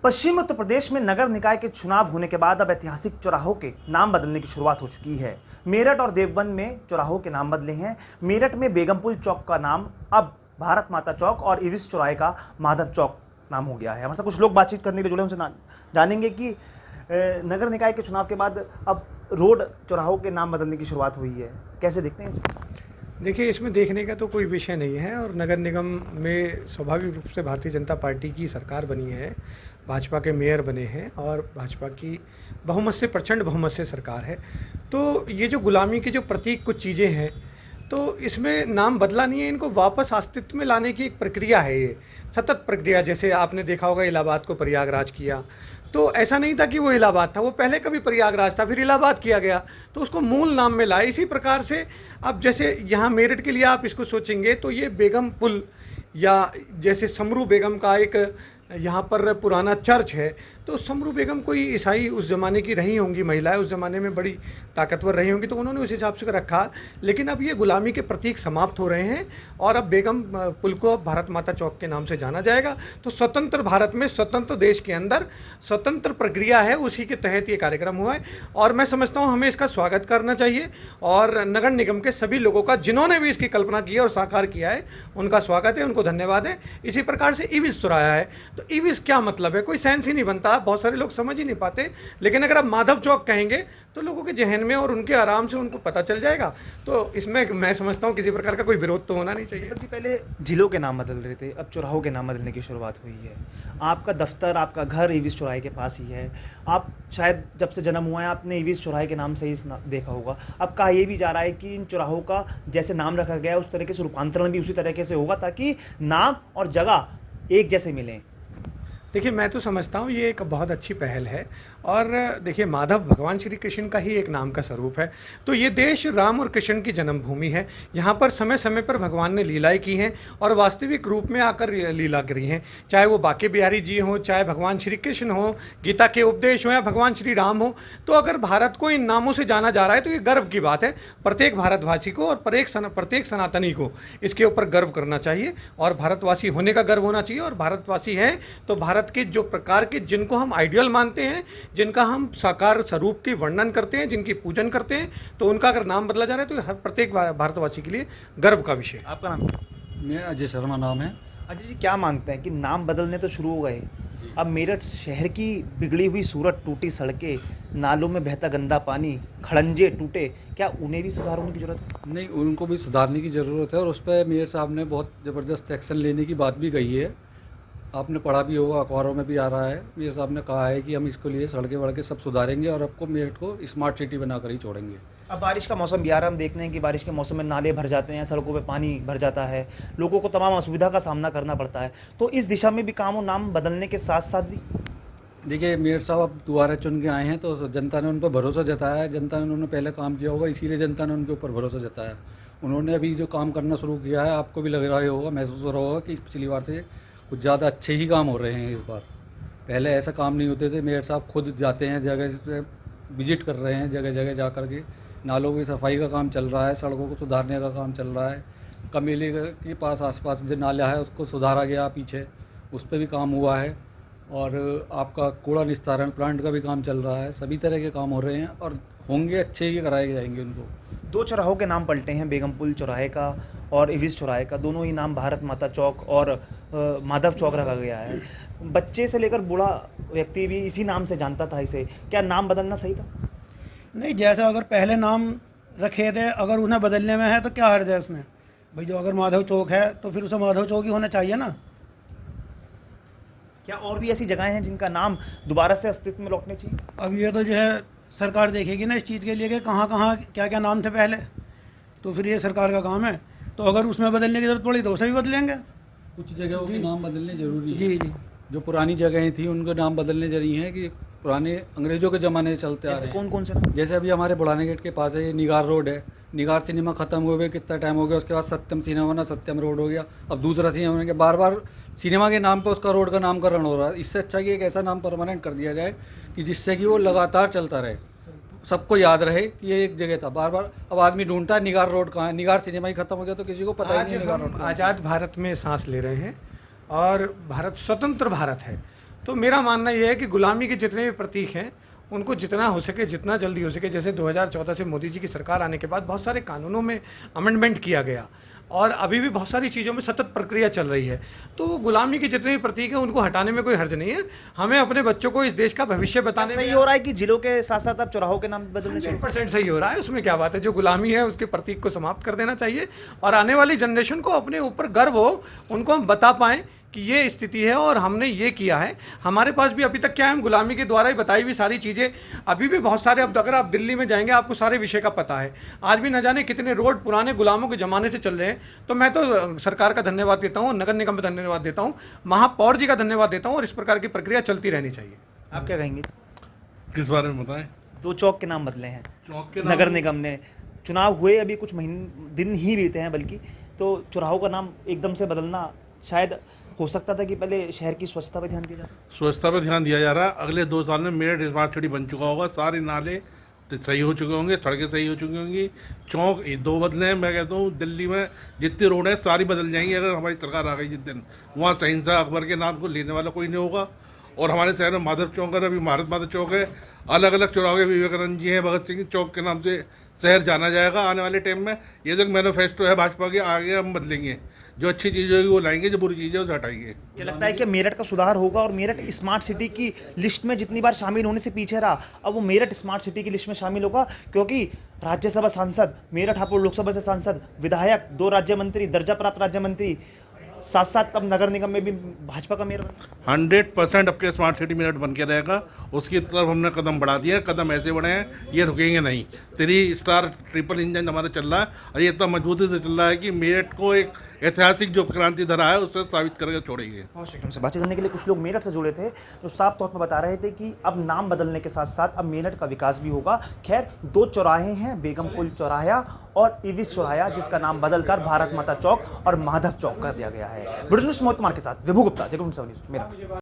पश्चिम उत्तर प्रदेश में नगर निकाय के चुनाव होने के बाद अब ऐतिहासिक चौराहों के नाम बदलने की शुरुआत हो चुकी है। मेरठ और देवबंद में चौराहों के नाम बदले हैं। मेरठ में बेगमपुल चौक का नाम अब भारत माता चौक और इविस चौराहे का माधव चौक नाम हो गया है। हमारे साथ कुछ लोग बातचीत करने के लिए जुड़े, उनसे जानेंगे कि नगर निकाय के चुनाव के बाद अब रोड चौराहों के नाम बदलने की शुरुआत हुई है, कैसे देखते हैं इसे? देखिए, इसमें देखने का तो कोई विषय नहीं है और नगर निगम में स्वाभाविक रूप से भारतीय जनता पार्टी की सरकार बनी है, भाजपा के मेयर बने हैं और भाजपा की बहुमत से, प्रचंड बहुमत से सरकार है। तो ये जो गुलामी के जो प्रतीक कुछ चीज़ें हैं, तो इसमें नाम बदला नहीं है, इनको वापस अस्तित्व में लाने की एक प्रक्रिया है, ये सतत प्रक्रिया। जैसे आपने देखा होगा इलाहाबाद को प्रयागराज किया, तो ऐसा नहीं था कि वो इलाहाबाद था, वो पहले कभी प्रयागराज था, फिर इलाहाबाद किया गया, तो उसको मूल नाम में लाए। इसी प्रकार से अब जैसे यहाँ मेरठ के लिए आप इसको सोचेंगे तो ये बेगम पुल, या जैसे समरू बेगम का एक यहाँ पर पुराना चर्च है, तो समरू बेगम कोई ईसाई उस ज़माने की रही होंगी, महिलाएं उस ज़माने में बड़ी ताकतवर रही होंगी, तो उन्होंने उस हिसाब से रखा। लेकिन अब ये गुलामी के प्रतीक समाप्त हो रहे हैं और अब बेगम पुल को भारत माता चौक के नाम से जाना जाएगा। तो स्वतंत्र भारत में, स्वतंत्र देश के अंदर स्वतंत्र प्रक्रिया है, उसी के तहत ये कार्यक्रम हुआ है और मैं समझता हूँ हमें इसका स्वागत करना चाहिए। और नगर निगम के सभी लोगों का, जिन्होंने भी इसकी कल्पना की है और साकार किया है, उनका स्वागत है, उनको धन्यवाद है। इसी प्रकार से इविस चौराहा है, तो इविस क्या मतलब है, कोई सेंस ही नहीं बनता, बहुत सारे लोग समझ ही नहीं पाते। लेकिन अगर आप माधव चौक कहेंगे तो लोगों के जहन में और उनके आराम से उनको पता चल जाएगा। तो इसमें मैं समझता हूँ किसी प्रकार का कोई विरोध तो होना नहीं चाहिए। पहले जिलों के नाम बदल रहे थे, अब चौराहों के नाम बदलने की शुरुआत हुई है। आपका दफ्तर, आपका घर इविस चौराहे के पास ही है। आप शायद जब से जन्म हुआ है आपने इविस चौराहे के नाम से ही देखा होगा। अब कहा यह भी जा रहा है कि इन चौराहों का जैसे नाम रखा गया है उस तरीके से रूपांतरण भी उसी तरीके से होगा, ताकि नाम और जगह एक जैसे मिलें। देखिए, मैं तो समझता हूँ ये एक बहुत अच्छी पहल है। और देखिए, माधव भगवान श्री कृष्ण का ही एक नाम का स्वरूप है। तो ये देश राम और कृष्ण की जन्मभूमि है। यहाँ पर समय समय पर भगवान ने लीलाएं की हैं और वास्तविक रूप में आकर लीला करी हैं, चाहे वो बांके बिहारी जी हों, चाहे भगवान श्री कृष्ण हो, गीता के उपदेश हो, या भगवान श्री राम हो। तो अगर भारत को इन नामों से जाना जा रहा है तो ये गर्व की बात है। प्रत्येक भारतवासी को और प्रत्येक सनातनी को इसके ऊपर गर्व करना चाहिए और भारतवासी होने का गर्व होना चाहिए। और भारतवासी हैं तो भारत के जो प्रकार के, जिनको हम आइडियल मानते हैं, जिनका हम साकार स्वरूप की वर्णन करते हैं, जिनकी पूजन करते हैं, तो उनका अगर नाम बदला जा रहा है तो हर प्रत्येक भारतवासी के लिए गर्व का विषय। आपका नाम? मेरा अजय शर्मा नाम है। अजय जी, क्या मानते हैं कि नाम बदलने तो शुरू हो गए, अब मेरठ शहर की बिगड़ी हुई सूरत, टूटी सड़कें, नालों में बहता गंदा पानी, खड़ंजे टूटे, क्या उन्हें भी सुधार होने की जरूरत है? नहीं, उनको भी सुधारने की ज़रूरत है और उस पर मेयर साहब ने बहुत ज़बरदस्त एक्शन लेने की बात भी कही है। आपने पढ़ा भी होगा, अखबारों में भी आ रहा है। मेयर साहब ने कहा है कि हम इसके लिए सड़कें वड़कें सब सुधारेंगे और आपको मेरठ को स्मार्ट सिटी बनाकर ही छोड़ेंगे। अब बारिश का मौसम भी आ रहा है, हम देखते हैं कि बारिश के मौसम में नाले भर जाते हैं, सड़कों पे पानी भर जाता है, लोगों को तमाम असुविधा का सामना करना पड़ता है। तो इस दिशा में भी काम और नाम बदलने के साथ साथ भी देखिए, मेयर साहब अब दोबारा चुन के आए हैं तो जनता ने उन पर भरोसा जताया है। जनता ने, उन्होंने पहले काम किया होगा, इसीलिए जनता ने उनके ऊपर भरोसा जताया। उन्होंने अभी जो काम करना शुरू किया है, आपको भी लग रहा होगा, महसूस हो रहा होगा कि पिछली बार से कुछ ज़्यादा अच्छे ही काम हो रहे हैं इस बार। पहले ऐसा काम नहीं होते थे। मेयर साहब खुद जाते हैं, जगह से विजिट कर रहे हैं, जगह जगह जा कर के। नालों की सफाई का काम चल रहा है, सड़कों को सुधारने का काम चल रहा है। कमेली के पास आसपास जो नाला है उसको सुधारा गया पीछे, उस पर भी काम हुआ है। और आपका कूड़ा निस्तारण प्लांट का भी काम चल रहा है। सभी तरह के काम हो रहे हैं और होंगे, अच्छे ही कराए जाएंगे उनको। दो चौराहों के नाम पलटे हैं, बेगमपुल चौराहे का और इविस चौराहे का। दोनों ही नाम भारत माता चौक और माधव चौक रखा गया है। बच्चे से लेकर बूढ़ा व्यक्ति भी इसी नाम से जानता था इसे। क्या नाम बदलना सही था? नहीं, जैसा अगर पहले नाम रखे थे, अगर उन्हें बदलने में है तो क्या हर्ज है उसमें? भाई, जो अगर माधव चौक है तो फिर उसे माधव चौक ही होना चाहिए ना। क्या और भी ऐसी जगहें हैं जिनका नाम दोबारा से अस्तित्व में लौटने चाहिए? अब ये तो जो है सरकार देखेगी ना इस चीज़ के लिए कि कहाँ कहाँ क्या क्या नाम थे पहले, तो फिर ये सरकार का काम है। तो अगर उसमें बदलने की जरूरत पड़ी तो उसे भी बदलेंगे। कुछ जगहों के नाम बदलने जरूरी है। जी जी, जो पुरानी जगहें थी उनके नाम बदलने जरूरी हैं कि पुराने अंग्रेजों के ज़माने से चलते आ रहे हैं। कौन कौन से नाम? जैसे अभी हमारे बुढ़ाने गेट के पास है ये निगार रोड है। निगार सिनेमा खत्म हुए कितना टाइम हो गया, उसके बाद सत्यम सिनेमा बना, सत्यम रोड हो गया, अब दूसरा सिनेमा बन गया। बार बार सिनेमा के नाम पे उसका रोड का नामकरण हो रहा है। इससे अच्छा कि एक ऐसा नाम परमानेंट कर दिया जाए कि जिससे कि वो लगातार चलता रहे, सबको याद रहे कि ये एक जगह था। बार बार अब आदमी ढूंढता है निगार रोड कहाँ है, निगार सिनेमा ही खत्म हो गया तो किसी को पता ही नहीं निगार रोड कहाँ है। आज़ाद भारत में सांस ले रहे हैं और भारत स्वतंत्र भारत है। तो मेरा मानना यह है कि गुलामी के जितने भी प्रतीक हैं उनको जितना हो सके, जितना जल्दी हो सके, जैसे 2014 से मोदी जी की सरकार आने के बाद बहुत सारे कानूनों में अमेंडमेंट किया गया और अभी भी बहुत सारी चीज़ों में सतत प्रक्रिया चल रही है। तो गुलामी के जितने भी प्रतीक हैं उनको हटाने में कोई हर्ज नहीं है। हमें अपने बच्चों को इस देश का भविष्य बताने में सही हो रहा है कि जिलों के साथ साथ अब चौराहों के नाम बदलने चाहिए। 100% सही हो रहा है, उसमें क्या बात है। जो गुलामी है उसके प्रतीक को समाप्त कर देना चाहिए और आने वाली जनरेशन को अपने ऊपर गर्व हो, उनको हम बता पाएँ कि ये स्थिति है और हमने ये किया है। हमारे पास भी अभी तक क्या है, हम गुलामी के द्वारा ही बताई हुई सारी चीज़ें अभी भी बहुत सारे, अब अगर आप दिल्ली में जाएंगे आपको सारे विषय का पता है। आज भी न जाने कितने रोड पुराने गुलामों के ज़माने से चल रहे हैं। तो मैं तो सरकार का धन्यवाद देता हूँ, नगर निगम का धन्यवाद देता हूँ, महापौर जी का धन्यवाद देता हूँ और इस प्रकार की प्रक्रिया चलती रहनी चाहिए। आप क्या कहेंगे? किस बारे में बताएं? दो चौक के नाम बदले हैं चौक के नगर निगम ने, चुनाव हुए अभी कुछ महीने दिन ही बीते हैं बल्कि, तो चौराहों का नाम एकदम से बदलना शायद हो सकता था कि पहले शहर की स्वच्छता पर ध्यान दिया जाए। स्वच्छता पर ध्यान दिया जा रहा है। अगले 2 साल में मेरठ स्मार्ट सिटी बन चुका होगा, सारे नाले सही हो चुके होंगे, सड़कें सही हो चुकी होंगी, चौक 2 बदले हैं। मैं कहता हूँ दिल्ली में जितनी रोड है सारी बदल जाएंगी अगर हमारी सरकार आ गई जिस दिन। वहाँ शहींशाह अकबर के नाम को लेने वाला कोई नहीं होगा। और हमारे शहर में माधव चौक है, अभी भारत माता चौक है, अलग अलग चौराहे विवेकानंद जी हैं, भगत सिंह चौक के नाम से शहर जाना जाएगा आने वाले टाइम में। ये जो मैनिफेस्टो है भाजपा के, आगे हम बदलेंगे। जो अच्छी चीज़ होगी वो लाएंगे, जो बुरी चीज़ है उसे हटाएंगे। क्या लगता है कि मेरठ का सुधार होगा और मेरठ स्मार्ट सिटी की लिस्ट में जितनी बार शामिल होने से पीछे रहा, अब वो मेरठ स्मार्ट सिटी की लिस्ट में शामिल होगा? क्योंकि राज्यसभा सांसद, मेरठ हापुड़ लोकसभा से सांसद, विधायक, 2 राज्य मंत्री, दर्जा प्राप्त राज्य मंत्री, साथ साथ अब नगर निगम में भी भाजपा का मेयर 100% अब के स्मार्ट सिटी मेरठ बन के रहेगा। उसकी तरफ हमने कदम बढ़ा दिया, कदम ऐसे बढ़े हैं ये रुकेंगे नहीं। 3 स्टार ट्रिपल इंजन हमारा चल रहा है और ये इतना मजबूती से चल रहा है कि मेरठ को एक ऐतिहासिक जो क्रांति धरा है उससे साबित करके छोड़ेंगे। हमसे बातचीत करने के लिए कुछ लोग मेरठ से जुड़े थे जो साफ तौर पर बता रहे थे कि अब नाम बदलने के साथ साथ अब मेरठ का विकास भी होगा। खैर 2 चौराहे हैं, बेगम पुल चौराहा और इविस चौराहा, जिसका नाम बदलकर भारत माता चौक और माधव चौक कर दिया गया है। ब्रिटिश मोहित कुमार के साथ विभू गुप्ता, जगह मेरठ।